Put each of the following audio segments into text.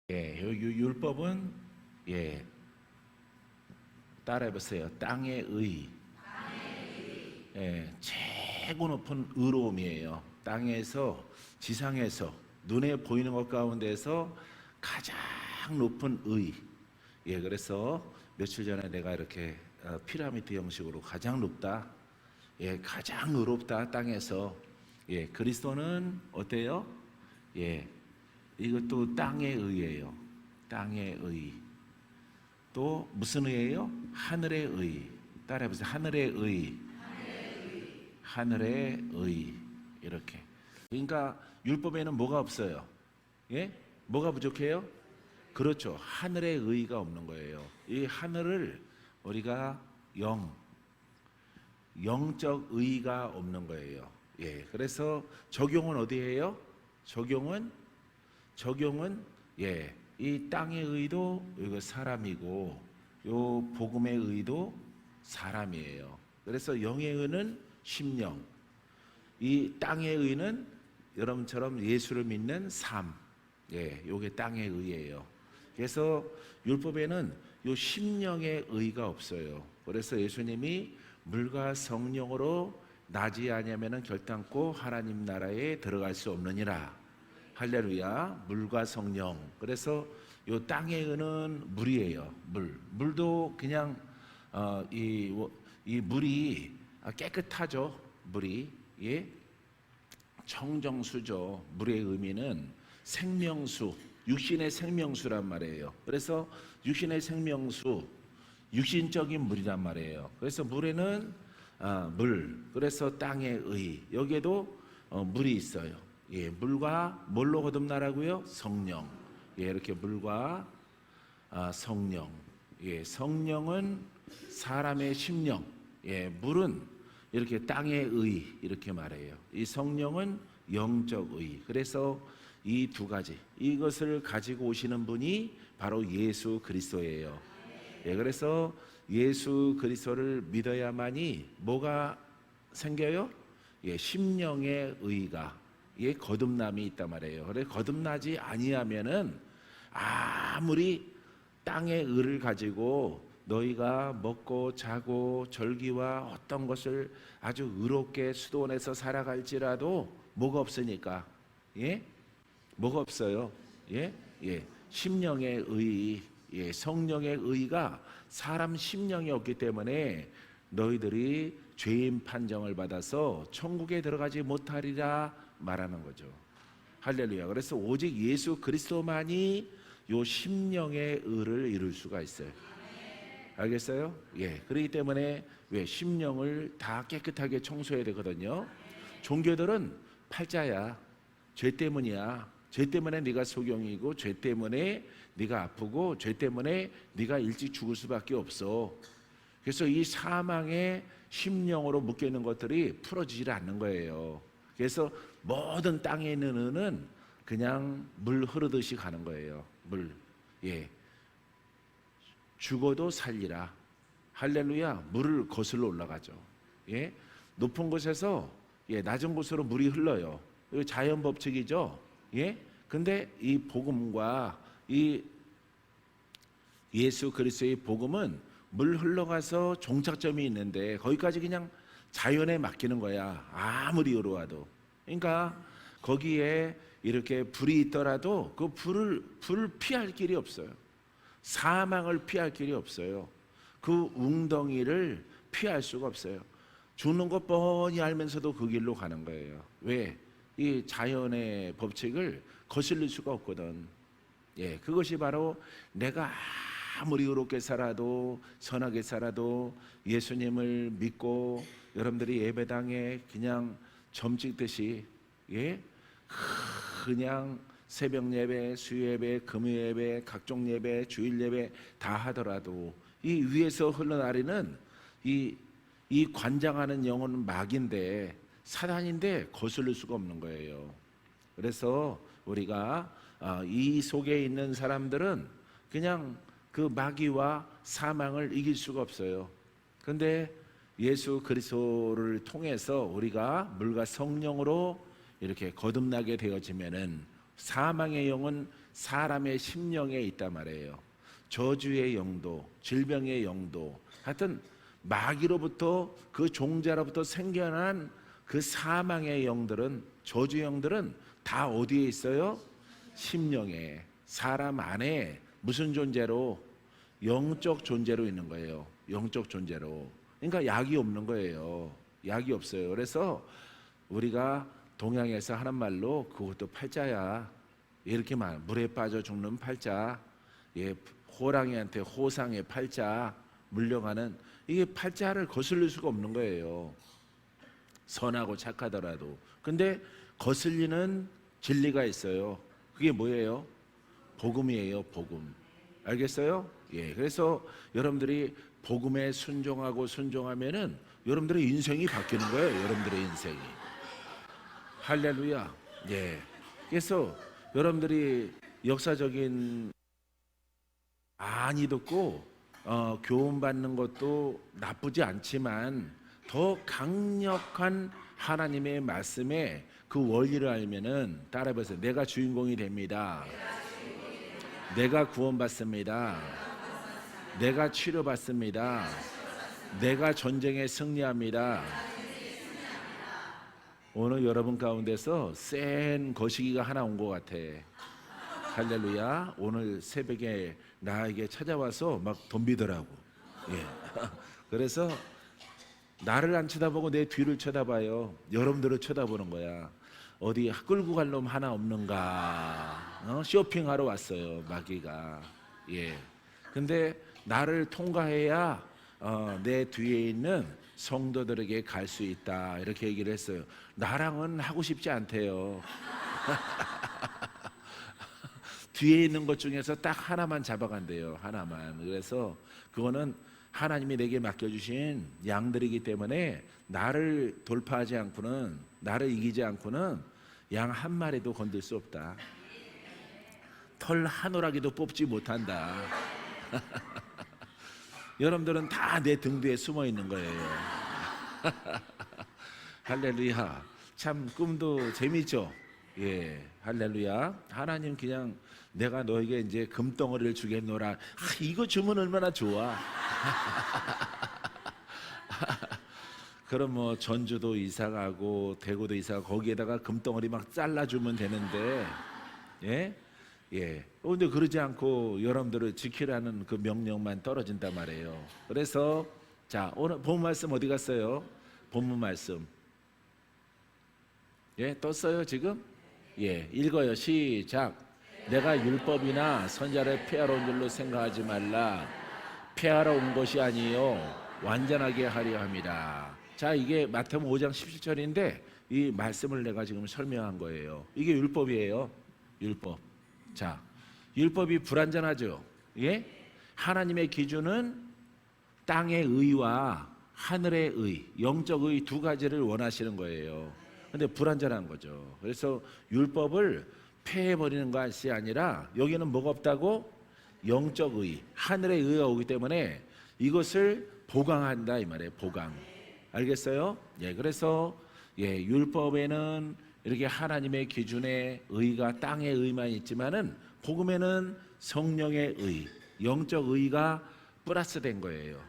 율법은 따라해보세요. 땅의 의. 최고 높은 의로움이에요. 땅에서, 지상에서 눈에 보이는 것 가운데서 가장 높은 의. 그래서 며칠 전에 내가 이렇게 피라미드 형식으로 가장 높다, 가장 의롭다 땅에서. 그리스도는 어때요? 이것도 땅의 의예요. 땅의 의. 또 무슨 의예요? 하늘의 의. 따라해보세요. 하늘의 의. 하늘의 의. 이렇게. 그러니까 율법에는 뭐가 없어요? 뭐가 부족해요? 그렇죠. 하늘의 의가 없는 거예요. 이 하늘을 우리가 영적 의가 없는 거예요. 그래서 적용은 어디에 해요? 적용은 이 땅의 의도 이거 사람이고, 요 복음의 의도 사람이에요. 그래서 영의 의는 심령, 이 땅의 의는 여러분처럼 예수를 믿는 삶. 요게 땅의 의예요. 그래서 율법에는 요 심령의 의가 없어요. 그래서 예수님이 물과 성령으로 나지 아니하면은 결단코 하나님 나라에 들어갈 수 없느니라. 할렐루야. 물과 성령. 그래서 요 땅의 의는 물이에요. 물도 그냥 이 물이 깨끗하죠. 물이 청정수죠. 물의 의미는 생명수, 육신의 생명수란 말이에요. 그래서 육신의 생명수, 육신적인 물이란 말이에요. 그래서 물에는 물, 그래서 땅의 의, 여기에도 물이 있어요. 물과 뭘로 거듭나라고요? 성령. 이렇게 물과 성령. 성령은 사람의 심령. 물은 이렇게 땅의 의, 이렇게 말해요. 이 성령은 영적 의. 그래서 이 두 가지, 이것을 가지고 오시는 분이 바로 예수 그리스도예요. 그래서 예수 그리스도를 믿어야만이 뭐가 생겨요? 심령의 의가, 거듭남이 있단 말이에요. 그래, 거듭나지 아니하면은 아무리 땅의 의를 가지고 너희가 먹고 자고 절기와 어떤 것을 아주 의롭게 수도원에서 살아갈지라도 뭐가 없으니까, 뭐가 없어요? 심령의 의, 성령의 의가 사람 심령이 없기 때문에 너희들이 죄인 판정을 받아서 천국에 들어가지 못하리라 말하는 거죠. 할렐루야. 그래서 오직 예수 그리스도만이 요 심령의 의를 이룰 수가 있어요. 알겠어요? 그렇기 때문에 왜 심령을 다 깨끗하게 청소해야 되거든요. 종교들은 팔자야. 죄 때문이야. 죄 때문에 네가 소경이고, 죄 때문에 네가 아프고, 죄 때문에 네가 일찍 죽을 수밖에 없어. 그래서 이 사망의 심령으로 묶여 있는 것들이 풀어지질 않는 거예요. 그래서 모든 땅에 있는 의는 그냥 물 흐르듯이 가는 거예요. 물. 죽어도 살리라. 할렐루야. 물을 거슬러 올라가죠. 높은 곳에서 낮은 곳으로 물이 흘러요. 이거 자연 법칙이죠. 근데 이 복음과 이 예수 그리스도의 복음은 물 흘러가서 종착점이 있는데 거기까지 그냥 자연에 맡기는 거야. 아무리 의로워도. 그러니까 거기에 이렇게 불이 있더라도 그 불을 피할 길이 없어요. 사망을 피할 길이 없어요. 그 웅덩이를 피할 수가 없어요. 죽는 것 뻔히 알면서도 그 길로 가는 거예요. 왜? 이 자연의 법칙을 거슬릴 수가 없거든. 그것이 바로 내가 아무리 의롭게 살아도, 선하게 살아도, 예수님을 믿고 여러분들이 예배당에 그냥 점 찍듯이 그냥 새벽 예배, 수요 예배, 금요 예배, 각종 예배, 주일 예배 다 하더라도 이 위에서 흘러나리는 이 관장하는 영혼은 마귀인데, 사단인데 거슬릴 수가 없는 거예요. 그래서 우리가 이 속에 있는 사람들은 그냥 그 마귀와 사망을 이길 수가 없어요. 그런데 예수 그리스도를 통해서 우리가 물과 성령으로 이렇게 거듭나게 되어지면은 사망의 영은 사람의 심령에 있단 말이에요. 저주의 영도, 질병의 영도, 하여튼 마귀로부터 그 종자로부터 생겨난 그 사망의 영들은, 저주 영들은 다 어디에 있어요? 심령에, 사람 안에. 무슨 존재로? 영적 존재로 있는 거예요. 영적 존재로. 그러니까 약이 없는 거예요. 약이 없어요. 그래서 우리가 동양에서 하는 말로 그것도 팔자야, 이렇게 말, 물에 빠져 죽는 팔자, 예, 호랑이한테 호상의 팔자, 물려가는, 이게 팔자를 거슬릴 수가 없는 거예요. 선하고 착하더라도. 근데 거슬리는 진리가 있어요. 그게 뭐예요? 복음이에요. 복음. 알겠어요? 예. 그래서 여러분들이 복음에 순종하고 순종하면은 여러분들의 인생이 바뀌는 거예요. 여러분들의 인생이. 할렐루야. 예. 그래서 여러분들이 역사적인 많이 듣고 교훈 받는 것도 나쁘지 않지만 더 강력한 하나님의 말씀에 그 원리를 알면은 따라해보세요. 내가 주인공이 됩니다. 내가 구원받습니다. 내가 치료받습니다. 내가 전쟁에 승리합니다. 오늘 여러분 가운데서 센 거시기가 하나 온 것 같아. 할렐루야. 오늘 새벽에 나에게 찾아와서 막 덤비더라고. 예. 그래서 나를 안 쳐다보고 내 뒤를 쳐다봐요. 여러분들을 쳐다보는 거야. 어디 끌고 갈 놈 하나 없는가? 쇼핑하러 왔어요, 마귀가. 예. 근데 나를 통과해야 내 뒤에 있는 성도들에게 갈 수 있다, 이렇게 얘기를 했어요. 나랑은 하고 싶지 않대요. 뒤에 있는 것 중에서 딱 하나만 잡아간대요. 하나만. 그래서 그거는 하나님이 내게 맡겨주신 양들이기 때문에 나를 돌파하지 않고는, 나를 이기지 않고는 양 한 마리도 건들 수 없다. 털 한 오라기도 뽑지 못한다. 여러분들은 다 내 등 뒤에 숨어 있는 거예요. 할렐루야. 참 꿈도 재밌죠. 예, 할렐루야. 하나님 그냥 내가 너에게 이제 금덩어리를 주겠노라. 이거 주면 얼마나 좋아. 그럼 뭐 전주도 이사 가고 대구도 이사 가고 거기에다가 금덩어리 막 잘라주면 되는데, 예, 예. 근데 그러지 않고 여러분들을 지키라는 그 명령만 떨어진단 말이에요. 그래서 자, 오늘 본문 말씀 어디 갔어요? 본문 말씀. 예, 떴어요 지금? 예, 읽어요. 시작. 내가 율법이나 선자를 폐하러 온 줄로 생각하지 말라. 폐하러 온 것이 아니요 완전하게 하려 함이라. 자, 이게 마태복음 5장 17절인데 이 말씀을 내가 지금 설명한 거예요. 이게 율법이에요. 율법. 자, 율법이 불완전하죠. 예? 하나님의 기준은 땅의 의와 하늘의 의, 영적 의 두 가지를 원하시는 거예요. 근데 불완전한 거죠. 그래서 율법을 폐해버리는 것이 아니라 여기는 뭐가 없다고? 영적 의, 하늘의 의가 오기 때문에 이것을 보강한다 이 말이에요. 보강. 알겠어요? 예, 그래서 예, 율법에는 이렇게 하나님의 기준의 의가 땅의 의만 있지만은 복음에는 성령의 의, 영적 의가 플러스된 거예요.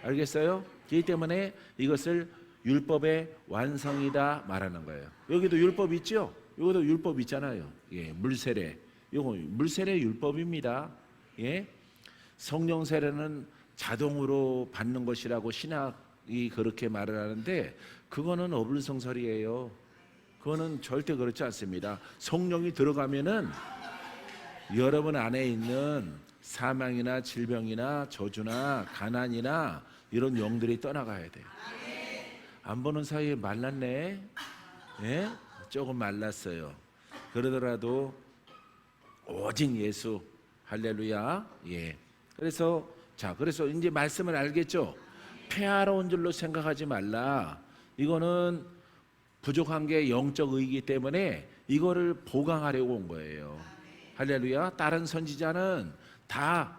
알겠어요? 그렇기 때문에 이것을 율법의 완성이다 말하는 거예요. 여기도 율법 있죠? 여기도 율법 있잖아요. 예, 물세례. 이거 물세례 율법입니다. 예? 성령 세례는 자동으로 받는 것이라고 신학이 그렇게 말을 하는데 그거는 어불성설이에요. 그거는 절대 그렇지 않습니다. 성령이 들어가면은 여러분 안에 있는 사망이나 질병이나 저주나 가난이나 이런 영들이 떠나가야 돼요. 안 보는 사이에 말랐네. 예? 조금 말랐어요. 그러더라도 오직 예수. 할렐루야. 예. 그래서 이제 말씀을 알겠죠? 폐하러 온 줄로 생각하지 말라. 이거는 부족한 게 영적 의이기 때문에 이거를 보강하려고 온 거예요. 할렐루야. 다른 선지자는 다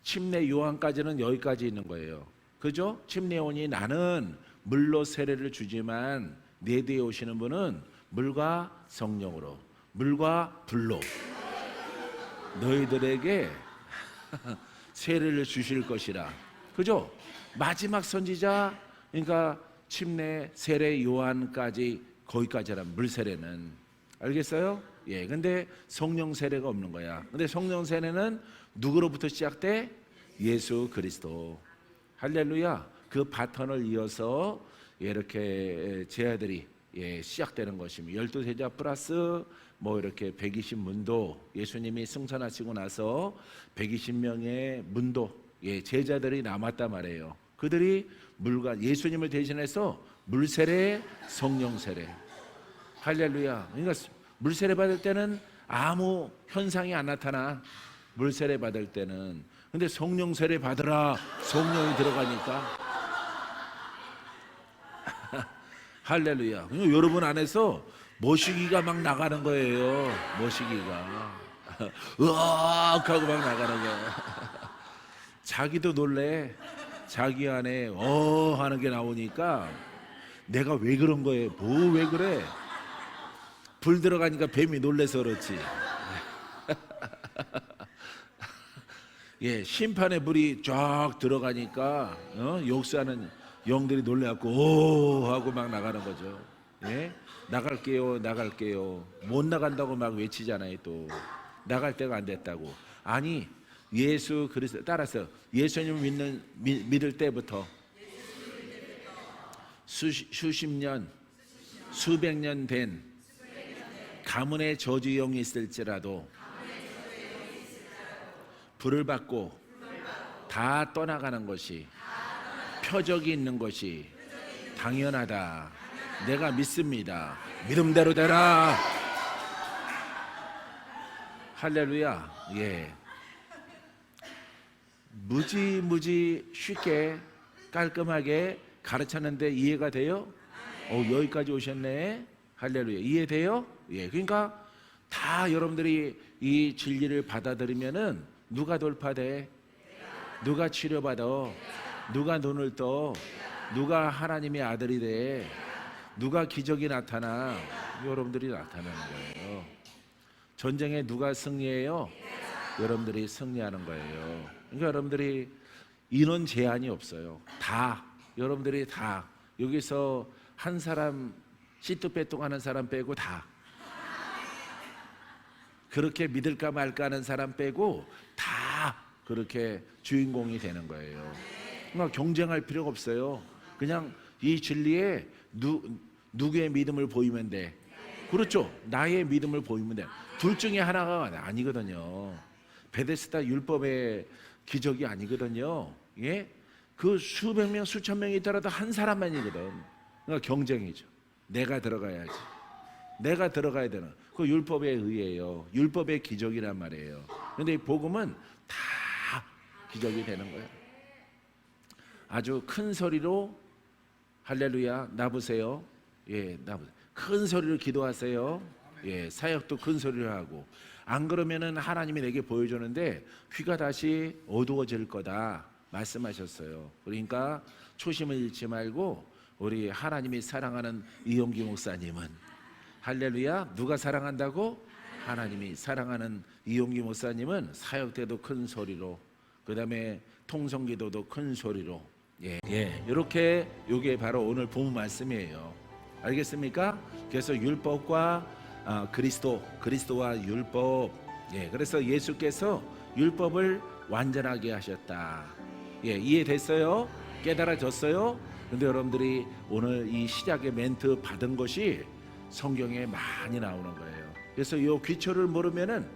침례 요한까지는 여기까지 있는 거예요. 그죠? 침례요한이 나는 물로 세례를 주지만 내 뒤에 오시는 분은 물과 성령으로. 물과 불로 너희들에게 세례를 주실 것이라. 그죠? 마지막 선지자, 그러니까 침례, 세례 요한까지, 거기까지란 물 세례는. 알겠어요? 예. 근데 성령 세례가 없는 거야. 근데 성령 세례는 누구로부터 시작돼? 예수 그리스도. 할렐루야. 그 바턴을 이어서 이렇게 제자들이 시작되는 것입니다. 12세자 플러스 뭐 이렇게 120문도, 예수님이 승천하시고 나서 120명의 문도, 제자들이 남았단 말이에요. 그들이 물과 예수님을 대신해서 물 세례, 성령 세례. 할렐루야. 그러니까 물 세례 받을 때는 아무 현상이 안 나타나. 물 세례 받을 때는. 근데 성령 세례 받으라, 성령이 들어가니까. 할렐루야. 여러분 안에서 모시기가 막 나가는 거예요. 모시기가 으악 하고 막 나가는 거예요. 자기도 놀래. 자기 안에 하는 게 나오니까 내가 왜 그런 거예요? 뭐 왜 그래? 불 들어가니까 뱀이 놀래서 그렇지. 심판의 불이 쫙 들어가니까 욕사하는 영들이 놀래갖고 오 하고 막 나가는 거죠. 나갈게요, 나갈게요. 못 나간다고 막 외치잖아요. 또 나갈 때가 안 됐다고. 아니, 예수 그리스도 따라서 예수님을 믿을 때부터 수십 년, 수백 년 된 가문의 저주영이 있을지라도 불을 받고 다 떠나가는 것이, 표적이 있는 것이 당연하다. 내가 믿습니다. 믿음대로 되라. 할렐루야. 무지 쉽게 깔끔하게 가르쳤는데 이해가 돼요? 여기까지 오셨네. 할렐루야. 이해돼요? 그러니까 다 여러분들이 이 진리를 받아들이면은 누가 돌파돼? 누가 치료받아? 누가 눈을 떠? 누가 하나님의 아들이 돼? 누가 기적이 나타나? 여러분들이 나타나는 거예요. 전쟁에 누가 승리해요? 여러분들이 승리하는 거예요. 그러니까 여러분들이 인원 제한이 없어요. 다 여러분들이 다 여기서 한 사람 시트배통 하는 사람 빼고 다 그렇게 믿을까 말까 하는 사람 빼고 다 그렇게 주인공이 되는 거예요. 그러니까 경쟁할 필요가 없어요. 그냥 이 진리에 누구의 믿음을 보이면 돼. 그렇죠? 나의 믿음을 보이면 돼. 둘 중에 하나가 아니거든요. 베데스다 율법의 기적이 아니거든요. 그 수백 명 수천 명이 있더라도 한 사람만이거든. 그러니까 경쟁이죠. 내가 들어가야지. 내가 들어가야 되는 그 율법에 의해요. 율법의 기적이란 말이에요. 그런데 이 복음은 다 기적이 되는 거예요. 아주 큰 소리로 할렐루야 나보세요. 나보세요. 큰 소리로 기도하세요. 사역도 큰 소리로 하고. 안 그러면은 하나님이 내게 보여주는데 귀가 다시 어두워질 거다 말씀하셨어요. 그러니까 초심을 잃지 말고 우리 하나님이 사랑하는 이용기 목사님은 할렐루야 누가 사랑한다고? 하나님이 사랑하는 이용기 목사님은 사역 때도 큰 소리로, 그 다음에 통성기도도 큰 소리로 이렇게 이게 바로 오늘 본 말씀이에요. 알겠습니까? 그래서 율법과 그리스도와 율법. 그래서 예수께서 율법을 완전하게 하셨다. 이해됐어요? 깨달아졌어요? 근데 여러분들이 오늘 이 시작의 멘트 받은 것이 성경에 많이 나오는 거예요. 그래서 이 귀초를 모르면은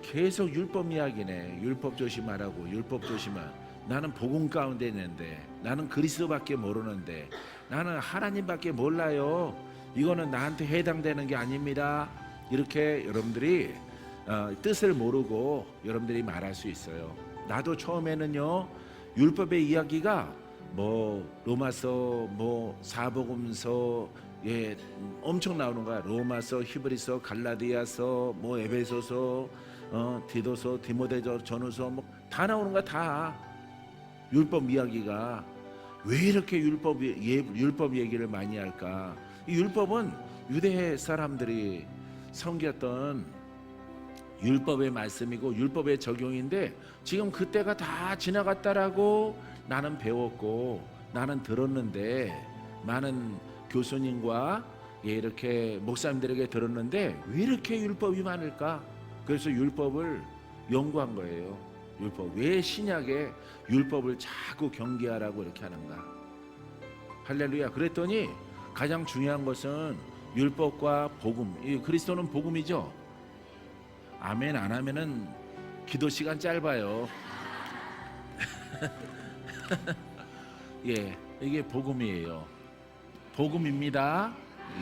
계속 율법 이야기네. 율법 조심하라고. 율법 조심하. 나는 복음 가운데 있는데, 나는 그리스도밖에 모르는데, 나는 하나님밖에 몰라요. 이거는 나한테 해당되는 게 아닙니다. 이렇게 여러분들이 뜻을 모르고 여러분들이 말할 수 있어요. 나도 처음에는요 율법의 이야기가 뭐 로마서, 뭐 사복음서 엄청 나오는 거야. 로마서, 히브리서, 갈라디아서, 뭐 에베소서, 디도서, 디모데서, 전후서 뭐 다 나오는 거야. 다 율법 이야기가. 왜 이렇게 율법 얘기를 많이 할까? 이 율법은 유대 사람들이 섬겼던 율법의 말씀이고 율법의 적용인데 지금 그때가 다 지나갔다라고 나는 배웠고 나는 들었는데 많은 교수님과 이렇게 목사님들에게 들었는데 왜 이렇게 율법이 많을까? 그래서 율법을 연구한 거예요. 율법 왜 신약에 율법을 자꾸 경계하라고 이렇게 하는가? 할렐루야. 그랬더니 가장 중요한 것은 율법과 복음. 이 그리스도는 복음이죠. 아멘 안 하면은 기도 시간 짧아요. 예, 이게 복음이에요. 복음입니다.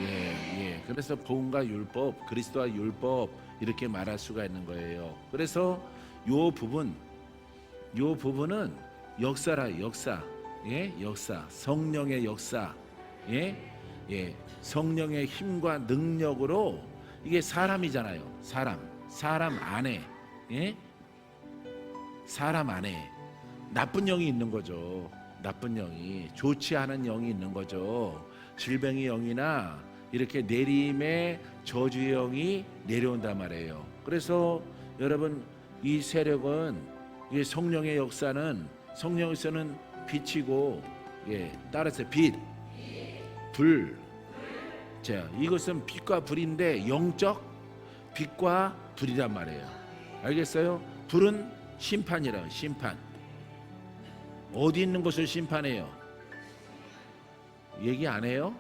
예. 그래서 복음과 율법, 그리스도와 율법 이렇게 말할 수가 있는 거예요. 그래서 요 부분은 역사라 역사. 예, 역사, 성령의 역사. 예, 성령의 힘과 능력으로 이게 사람이잖아요. 사람 안에, 예? 사람 안에 나쁜 영이 있는 거죠. 나쁜 영이, 좋지 않은 영이 있는 거죠. 질병의 영이나 이렇게 내림의 저주의 영이 내려온단 말이에요. 그래서 여러분 이 세력은, 이 성령의 역사는, 성령에서는 빛이고, 예, 따라서 빛, 불. 자, 이것은 빛과 불인데 영적 빛과 불이란 말이에요. 알겠어요? 불은 심판이라. 심판. 어디 있는 것을 심판해요? 얘기 안 해요?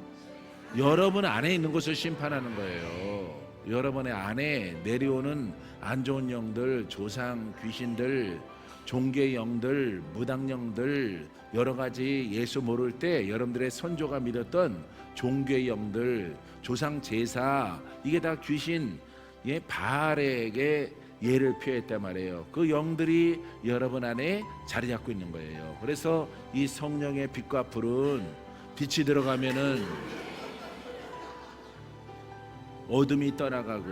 여러분 안에 있는 것을 심판하는 거예요. 여러분의 안에 내려오는 안 좋은 영들, 조상 귀신들, 종교의 영들, 무당 영들, 여러 가지 예수 모를 때 여러분들의 선조가 믿었던 종교의 영들, 조상 제사, 이게 다 귀신, 예, 바알에게 예를 표했단 말이에요. 그 영들이 여러분 안에 자리 잡고 있는 거예요. 그래서 이 성령의 빛과 불은, 빛이 들어가면은 어둠이 떠나가고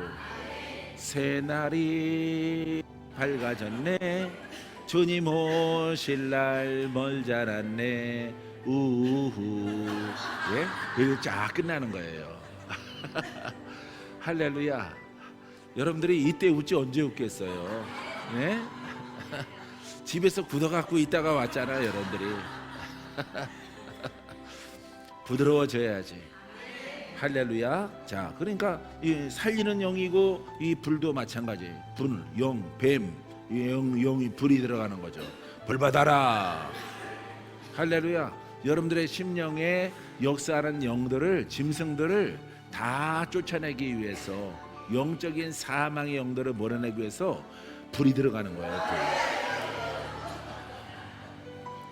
새날이 밝아졌네, 주님 오실 날 멀지 않았네, 우후. 예? 그리고 쫙 끝나는 거예요. 할렐루야. 여러분들이 이때 웃지 언제 웃겠어요? 예? 집에서 굳어갖고 있다가 왔잖아요, 여러분들이. 부드러워져야지. 할렐루야. 자, 그러니까 이 살리는 영이고 이 불도 마찬가지. 불, 영, 뱀, 영이 불이 들어가는 거죠. 불 받아라. 할렐루야. 여러분들의 심령에 역사하는 영들을, 짐승들을 다 쫓아내기 위해서, 영적인 사망의 영들을 몰아내기 위해서 불이 들어가는 거예요. 불.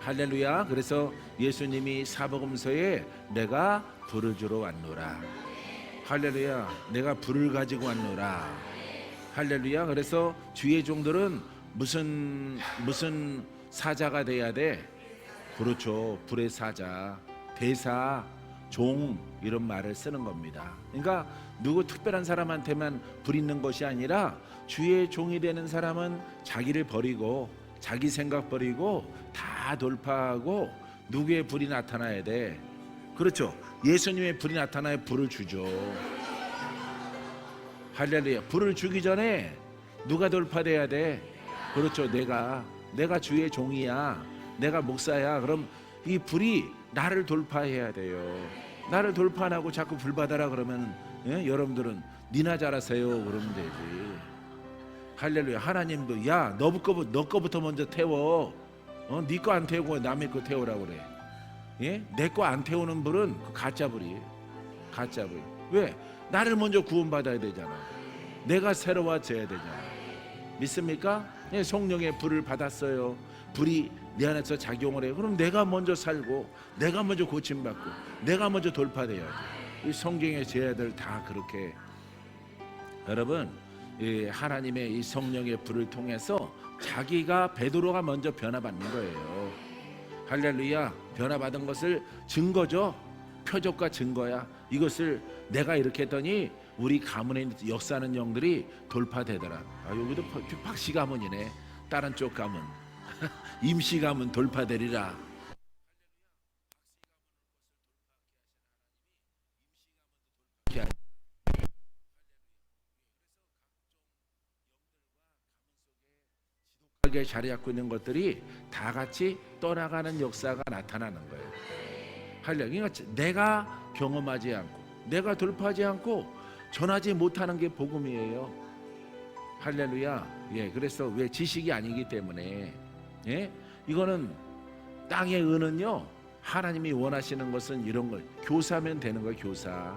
할렐루야. 그래서 예수님이 사복음서에 내가 불을 주러 왔노라. 할렐루야. 내가 불을 가지고 왔노라. 할렐루야. 그래서 주의 종들은 무슨 사자가 돼야 돼? 그렇죠. 불의 사자, 대사, 종, 이런 말을 쓰는 겁니다. 그러니까 누구 특별한 사람한테만 불 있는 것이 아니라 주의 종이 되는 사람은 자기를 버리고, 자기 생각 버리고 다 돌파하고 누구의 불이 나타나야 돼? 그렇죠. 예수님의 불이 나타나야 불을 주죠. 할렐루야. 불을 주기 전에 누가 돌파돼야 돼? 그렇죠. 내가 주의 종이야, 내가 목사야. 그럼 이 불이 나를 돌파해야 돼요. 나를 돌파 안 하고 자꾸 불 받아라 그러면, 예? 여러분들은 니나 잘하세요 그러면 되지. 할렐루야. 하나님도 야, 너 거부터 먼저 태워. 네 거 안 태우고 남의 거 태우라고 그래. 예? 내 거 안 태우는 불은 가짜 불이. 가짜 불. 왜? 나를 먼저 구원받아야 되잖아. 내가 새로워져야 되잖아. 믿습니까? 예, 성령의 불을 받았어요. 불이 내 안에서 작용을 해요. 그럼 내가 먼저 살고, 내가 먼저 고침받고, 내가 먼저 돌파돼야지. 이 성경의 제자들 다 그렇게. 여러분, 이 하나님의 이 성령의 불을 통해서 자기가, 베드로가 먼저 변화받는 거예요. 할렐루야. 변화받은 것을 증거죠. 표적과 증거야. 이것을 내가 이렇게 했더니 우리 가문에 역사하는 영들이 돌파되더라. 여기도 박씨 가문이네. 다른 쪽 가문. 임시 가문 돌파되리라. 하게 자리 잡고 있는 것들이 다 같이 떠나가는 역사가 나타나는 거예요. 할렐루야. 그러니까 내가 경험하지 않고 내가 돌파하지 않고 전하지 못하는 게 복음이에요. 할렐루야. 예, 그래서 왜 지식이 아니기 때문에 예, 이거는 땅의 은은요. 하나님이 원하시는 것은 이런 걸 교사면 되는 거예요. 교사.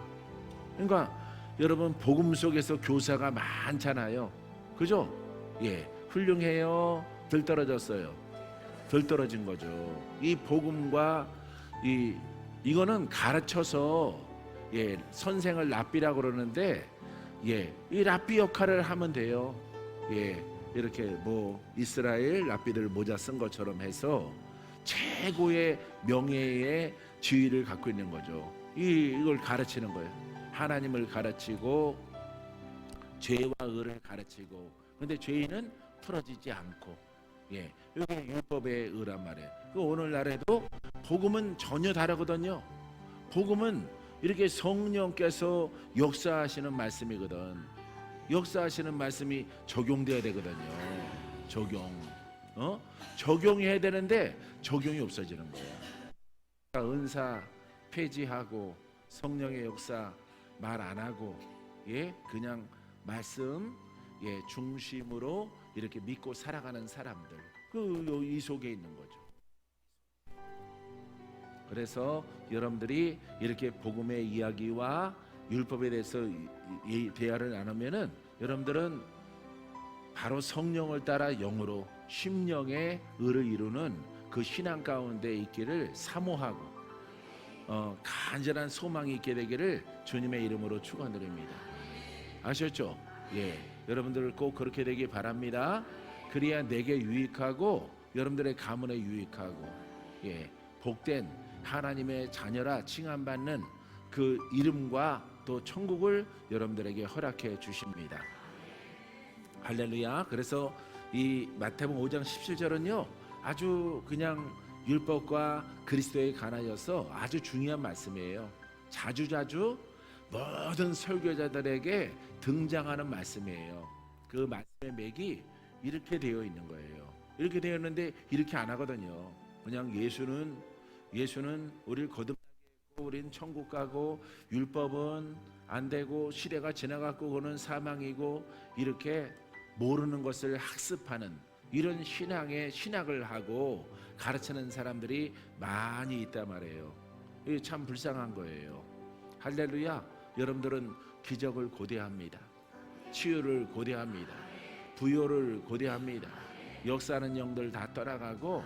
그러니까 여러분 복음 속에서 교사가 많잖아요. 그죠? 예, 훌륭해요. 덜 떨어졌어요. 덜 떨어진 거죠. 이 복음과 이거는 가르쳐서 예, 선생을 랍비라고 그러는데 예, 이 랍비 역할을 하면 돼요. 예, 이렇게 뭐 이스라엘 랍비들 모자 쓴 것처럼 해서 최고의 명예의 지위를 갖고 있는 거죠. 이걸 가르치는 거예요. 하나님을 가르치고 죄와 의를 가르치고, 근데 죄인은 풀어지지 않고, 예, 이게 율법의 의란 말이에요. 그 오늘날에도 복음은 전혀 다르거든요. 복음은 이렇게 성령께서 역사하시는 말씀이거든. 역사하시는 말씀이 적용돼야 되거든요. 적용해야 되는데 적용이 없어지는 거예요. 은사 폐지하고 성령의 역사 말 안 하고, 예, 그냥 말씀 예, 중심으로 이렇게 믿고 살아가는 사람들, 이 속에 있는 거죠. 그래서 여러분들이 이렇게 복음의 이야기와 율법에 대해서 대화를 나누면은 여러분들은 바로 성령을 따라 영으로 심령의 의를 이루는 그 신앙 가운데 있기를 사모하고 간절한 소망이 있게 되기를 주님의 이름으로 축원드립니다. 아셨죠? 예, 여러분들 꼭 그렇게 되기 바랍니다. 그래야 내게 유익하고 여러분들의 가문에 유익하고, 예, 복된 하나님의 자녀라 칭함받는 그 이름과 또 천국을 여러분들에게 허락해 주십니다. 할렐루야. 그래서 이 마태복음 5장 17절은요 아주 그냥 율법과 그리스도에 관하여서 아주 중요한 말씀이에요. 자주자주 모든 설교자들에게 등장하는 말씀이에요. 그 말씀의 맥이 이렇게 되어 있는 거예요. 이렇게 되어 있는데 이렇게 안 하거든요. 그냥 예수는 우리를 거듭나게 했고 우리는 천국 가고 율법은 안 되고 시대가 지나갔고 그거는 사망이고, 이렇게 모르는 것을 학습하는 이런 신학을 하고 가르치는 사람들이 많이 있단 말이에요. 이게 참 불쌍한 거예요. 할렐루야. 여러분들은 기적을 고대합니다. 치유를 고대합니다. 부요를 고대합니다. 역사하는 영들 다 떠나가고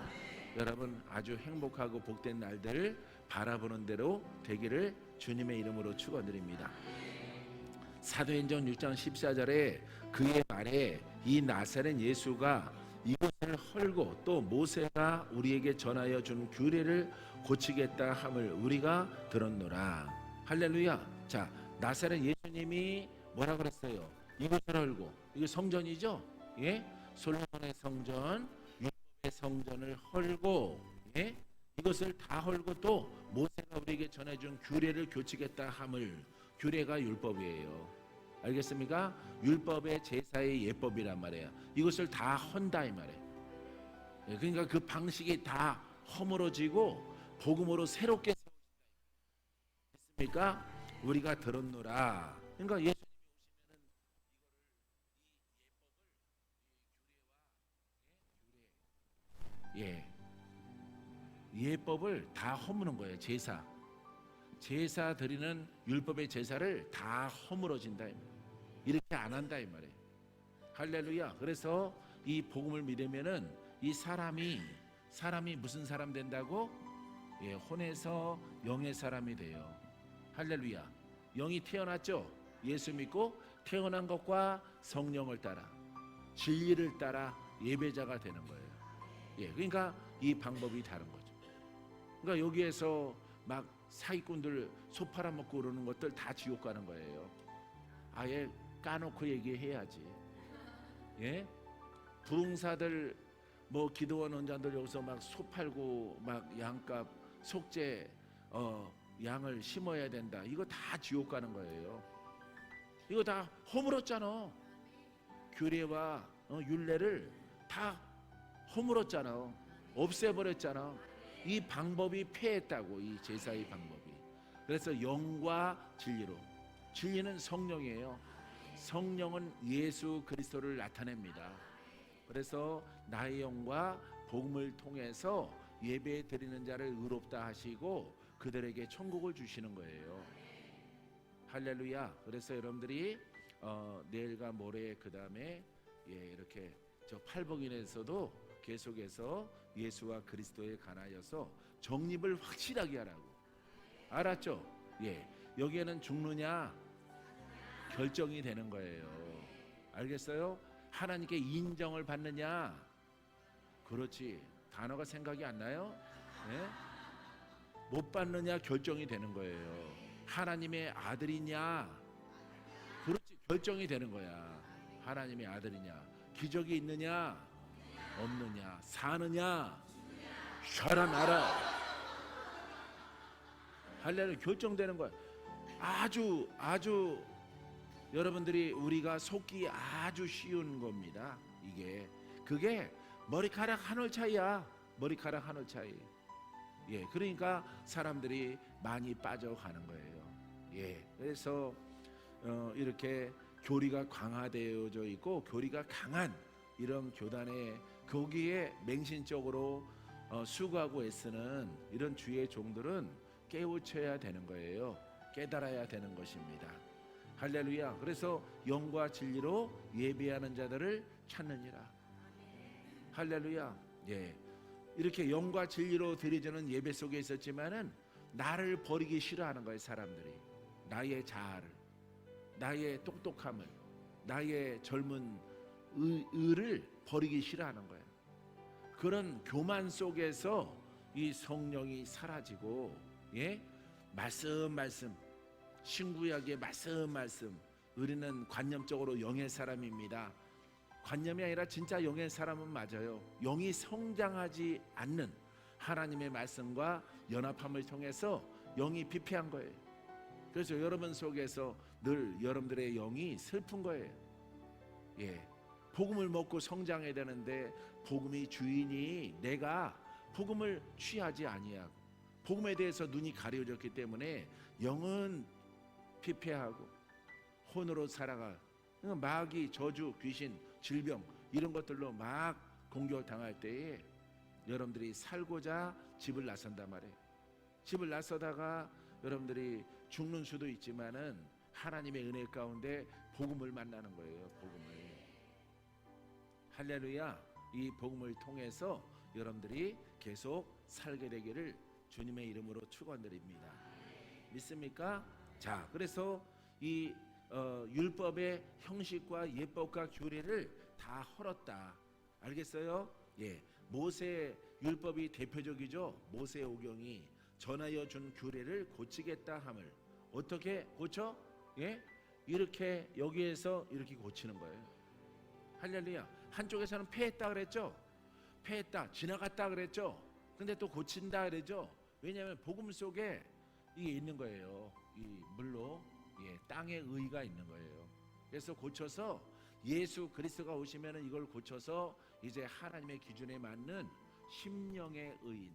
여러분 아주 행복하고 복된 날들 바라보는 대로 되기를 주님의 이름으로 축원드립니다. 사도행전 6장 14절에 그의 말에 이 나사렛 예수가 이것을 헐고 또 모세가 우리에게 전하여 준 규례를 고치겠다 함을 우리가 들었노라. 할렐루야. 자, 나사렛 예수님이 뭐라 그랬어요? 이것을 헐고, 이게 성전이죠? 예? 솔로몬의 성전, 율법의 성전을 헐고, 예? 이것을 다 헐고 또 모세가 우리에게 전해준 규례를 교치겠다 함을, 규례가 율법이에요. 알겠습니까? 율법의 제사의 예법이란 말이에요. 이것을 다 헌다 이 말이에요. 그러니까 그 방식이 다 허물어지고 복음으로 새롭게 했습니까? 우리가 들었노라. 그러니까 예수님이 오시면은 예법을 다 허무는 거예요. 제사 드리는 율법의 제사를 다 허물어진다. 이렇게 안 한다 이 말이에요. 할렐루야. 그래서 이 복음을 믿으면은 이 사람이 무슨 사람 된다고? 예, 혼에서 영의 사람이 돼요. 할렐루야. 영이 태어났죠. 예수 믿고 태어난 것과 성령을 따라 진리를 따라 예배자가 되는 거예요. 예, 그러니까 이 방법이 다른 거죠. 그러니까 여기에서 막 사기꾼들 소 팔아먹고 그러는 것들 다 지옥 가는 거예요. 아예 까놓고 얘기해야지. 예? 부흥사들 뭐 기도원 원장들 여기서 막 소 팔고 막 양값 속죄 양을 심어야 된다. 이거 다 지옥 가는 거예요. 이거 다 허물었잖아. 규례와 율례를 다 허물었잖아. 없애버렸잖아. 이 방법이 폐했다고, 이 제사의 방법이. 그래서 영과 진리로. 진리는 성령이에요. 성령은 예수 그리스도를 나타냅니다. 그래서 나의 영과 복음을 통해서 예배 드리는 자를 의롭다 하시고 그들에게 천국을 주시는 거예요. 할렐루야. 그래서 여러분들이 내일과 모레 그 다음에 이렇게 저 팔복인에서도 계속해서 예수와 그리스도에 관하여서 정립을 확실하게 하라고. 알았죠? 여기에는 죽느냐 결정이 되는 거예요. 알겠어요? 하나님께 인정을 받느냐. 그렇지. 단어가 생각이 안 나요? 못 받느냐 결정이 되는 거예요. 하나님의 아들이냐. 그렇지. 결정이 되는 거야. 하나님의 아들이냐. 기적이 있느냐 없느냐. 사느냐 살아나라. 할렐루야. 결정되는 거야. 아주 여러분들이 우리가 속기 아주 쉬운 겁니다. 그게 머리카락 한 올 차이야. 머리카락 한 올 차이. 그러니까 사람들이 많이 빠져가는 거예요. 그래서 이렇게 교리가 강화되어져 있고 교리가 강한 이런 교단에 거기에 맹신적으로 수고하고 애쓰는 이런 주의 종들은 깨우쳐야 되는 거예요. 깨달아야 되는 것입니다. 할렐루야. 그래서 영과 진리로 예배하는 자들을 찾느니라. 할렐루야. 이렇게 영과 진리로 드려지는 예배 속에 있었지만은 나를 버리기 싫어하는 거예요. 사람들이 나의 자아를, 나의 똑똑함을, 나의 젊은 의를 버리기 싫어하는 거예요. 그런 교만 속에서 이 성령이 사라지고 말씀 신구약의 말씀 우리는 관념적으로 영의 사람입니다. 관념이 아니라 진짜 영의 사람은 맞아요. 영이 성장하지 않는 하나님의 말씀과 연합함을 통해서 영이 피폐한 거예요. 그래서 여러분 속에서 늘 여러분들의 영이 슬픈 거예요. 복음을 먹고 성장해야 되는데 복음이 주인이 내가 복음을 취하지 아니하고 복음에 대해서 눈이 가려졌기 때문에 영은 피폐하고 혼으로 살아가. 마귀, 저주, 귀신, 질병 이런 것들로 막 공격당할 때에 여러분들이 살고자 집을 나선단 말이에요. 집을 나서다가 여러분들이 죽는 수도 있지만은 하나님의 은혜 가운데 복음을 만나는 거예요. 복음을. 할렐루야. 이 복음을 통해서 여러분들이 계속 살게 되기를 주님의 이름으로 축원드립니다. 믿습니까? 자, 그래서 이 율법의 형식과 예법과 규례를 다 헐었다. 알겠어요? 모세 율법이 대표적이죠. 모세 오경이 전하여 준 규례를 고치겠다 함을 어떻게 고쳐? 이렇게 여기에서 이렇게 고치는 거예요. 할렐루야. 한쪽에서는 폐했다 그랬죠. 폐했다, 지나갔다 그랬죠. 근데 또 고친다 그랬죠. 왜냐하면 복음 속에 이게 있는 거예요. 이 물로 땅의 의가 있는 거예요. 그래서 고쳐서 예수 그리스도가 오시면 이걸 고쳐서 이제 하나님의 기준에 맞는 심령의 의인.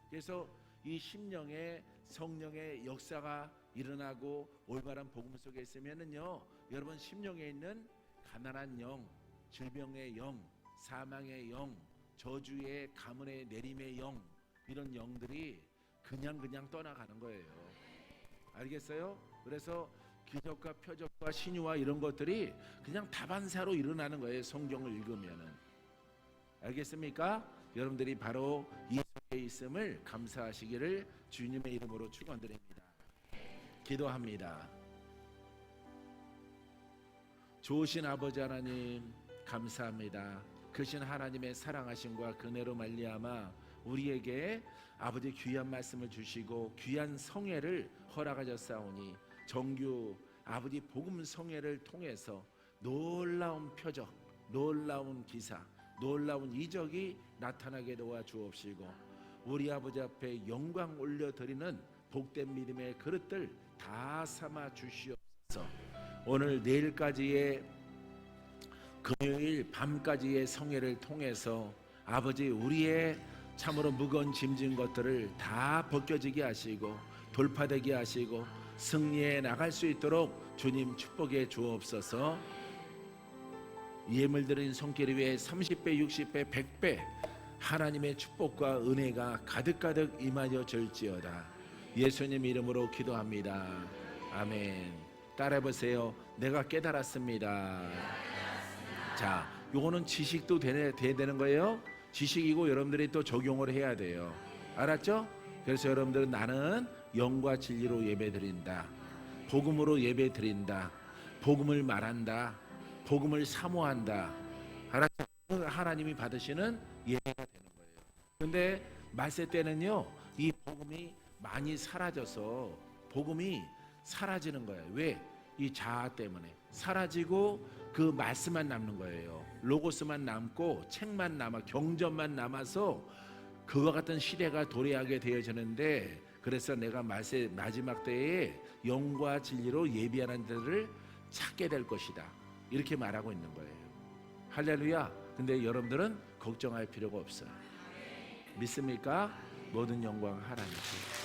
그래서 이 심령의 성령의 역사가 일어나고 올바른 복음 속에 있으면은요, 여러분 심령에 있는 가난한 영, 질병의 영, 사망의 영, 저주의 가문의 내림의 영, 이런 영들이 그냥 떠나가는 거예요. 알겠어요? 그래서 기적과 표적과 신유와 이런 것들이 그냥 다반사로 일어나는 거예요. 성경을 읽으면은. 알겠습니까? 여러분들이 바로 이 속에 있음을 감사하시기를 주님의 이름으로 축원드립니다. 기도합니다. 좋으신 아버지 하나님 감사합니다. 크신 하나님의 사랑하심과 은혜로 말미암아 우리에게 아버지 귀한 말씀을 주시고 귀한 성회를 허락하셨사오니 정규 아버지 복음 성회를 통해서 놀라운 표적, 놀라운 기사, 놀라운 이적이 나타나게 도와 주옵시고 우리 아버지 앞에 영광 올려드리는 복된 믿음의 그릇들 다 삼아 주시옵소서. 오늘 내일까지의 금요일 밤까지의 성회를 통해서 아버지, 우리의 참으로 무거운 짐진 것들을 다 벗겨지게 하시고 돌파되게 하시고 승리해 나갈 수 있도록 주님 축복해 주옵소서. 예물 드린 손길 위에 30배, 60배, 100배 하나님의 축복과 은혜가 가득가득 임하여 절지어다. 예수님 이름으로 기도합니다. 아멘. 따라해 보세요. 내가 깨달았습니다. 자, 요거는 지식도 돼야 되는 거예요. 지식이고 여러분들이 또 적용을 해야 돼요. 알았죠? 그래서 여러분들은 나는 영과 진리로 예배드린다, 복음으로 예배드린다, 복음을 말한다, 복음을 사모한다. 알았죠? 하나님이 받으시는 예배가 되는 거예요. 근데 말세 때는요, 이 복음이 많이 사라져서 복음이 사라지는 거예요. 왜? 이 자아 때문에 사라지고 그 말씀만 남는 거예요. 로고스만 남고 책만 남아, 경전만 남아서 그와 같은 시대가 도래하게 되어지는데, 그래서 내가 마지막 때에 영과 진리로 예비하는 자들을 찾게 될 것이다, 이렇게 말하고 있는 거예요. 할렐루야. 근데 여러분들은 걱정할 필요가 없어요. 믿습니까? 모든 영광 하나님께.